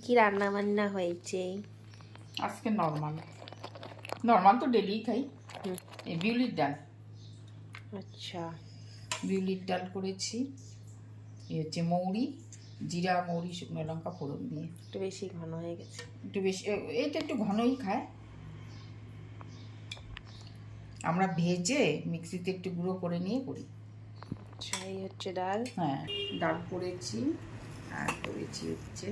কি রান্না বান্না হয়েছে? আজকে নর্মাল তো ডেলি খাই। এই বিউলির ডাল, আচ্ছা, বিউলির ডাল করেছি। এই হচ্ছে মৌরি, জিরা, মৌরি, শুকনো লঙ্কা ফোড়ন দিয়ে। একটু বেশি ঘন হয়ে গেছে। একটু বেশি, এটা একটু ঘনই খায়। আমরা ভেজে মিক্সিতে একটু গুঁড়ো করে নিয়ে করি। আচ্ছা, এই হচ্ছে ডাল। হ্যাঁ, ডাল করেছি। আর করেছি হচ্ছে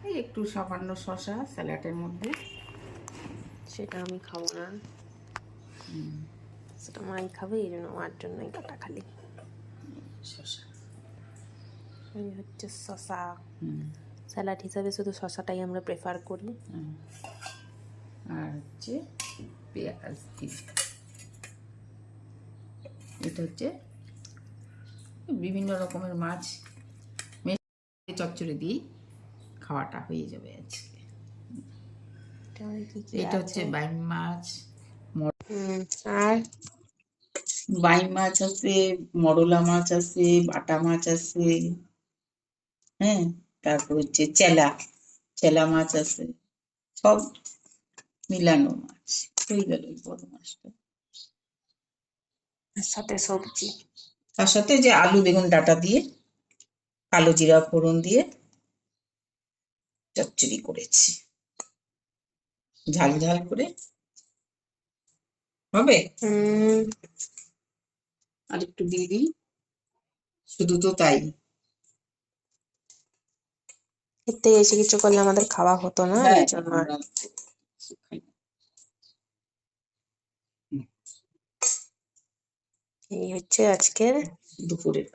এই একটু সামান্য শসা স্যালাডের মধ্যে। সেটা আমি খাবো না, সেটা মাই খাবে, এই জন্য মার জন্যই কাটা খালি। শসা, এই হচ্ছে শসা। স্যালাড হিসাবে শুধু শসাটাই আমরা প্রেফার করি। আর হচ্ছে পেঁয়াজ দিয়ে, এটা হচ্ছে বিভিন্ন রকমের মাছ চচ্চড়ি দিয়ে খাওয়াটা হয়ে যাবে আজকে। এটা হচ্ছে বাইম মাছ, আর বাইম মাছ আছে, মরলা মাছ আছে, বাটা মাছ আছে, হ্যাঁ, তারপর হচ্ছে চেলা মাছ আছে, সব মিলানো মাছ হয়ে গেল এই বড় মাছটা। সাথে সবজি, তার সাথে যে আলু বেগুন ডাঁটা দিয়ে কালো জিরা ফোড়ন দিয়ে চচ্চড়ি করেছি, ঝাল ঝাল করে হবে। আর একটু দিয়ে দিই, শুধু তো তাই, এর থেকে এসে কিছু করলে আমাদের খাওয়া হতো না, এই জন্য। এই হচ্ছে আজকের দুপুরের